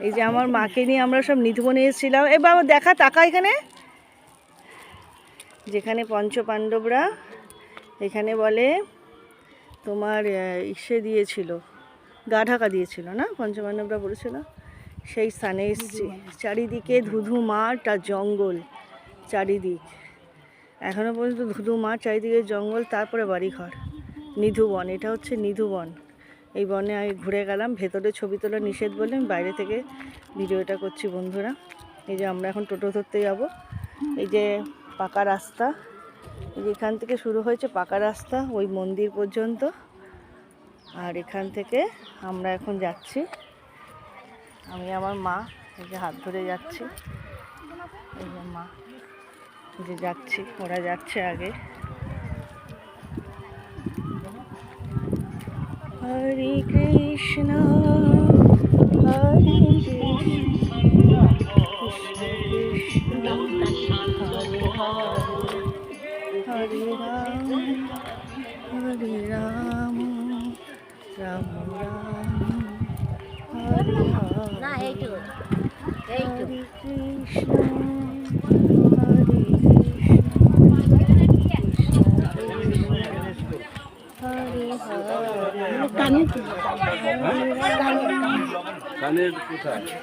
এই যে আমার মাকে নিয়ে আমরা সব নিধুবনে এসেছিলাম। এ বাবা দেখা, তাকা এখানে, যেখানে পঞ্চপাণ্ডবরা এখানে বলে তোমার ইসে দিয়েছিল, গা ঢাকা দিয়েছিল না, পঞ্চপাণ্ডবরা বলেছিল। সেই স্থানে এসেছি। চারিদিকে ধুধু মাঠ আর জঙ্গল, চারিদিক এখনও পর্যন্ত ধুধু মাঠ, চারিদিকে জঙ্গল, তারপরে বাড়িঘর। নিধুবন, এটা হচ্ছে নিধুবন। এই বনে আমি ঘুরে গেলাম। ভেতরে ছবি তোলা নিষেধ বলে আমি বাইরে থেকে ভিডিওটা করছি বন্ধুরা। এই যে আমরা এখন টোটো ধরতে যাব। এই যে পাকা রাস্তা, এই যে এখান থেকে শুরু হয়েছে পাকা রাস্তা ওই মন্দির পর্যন্ত। আর এখান থেকে আমরা এখন যাচ্ছি, আমি আমার মা, এই যে হাত ধরে যাচ্ছি। এই যে মা, যে যাচ্ছি, ওরা যাচ্ছে আগে। হরে কৃষ্ণ হরে কৃষ্ণ কৃষ্ণ কৃষ্ণ হরে হরে, হরে রাম হরে রাম রাম রাম হরে হরে, হরে কৃষ্ণ হরে কৃষ্ণ কৃষ্ণ কৃষ্ণ হরে হরে।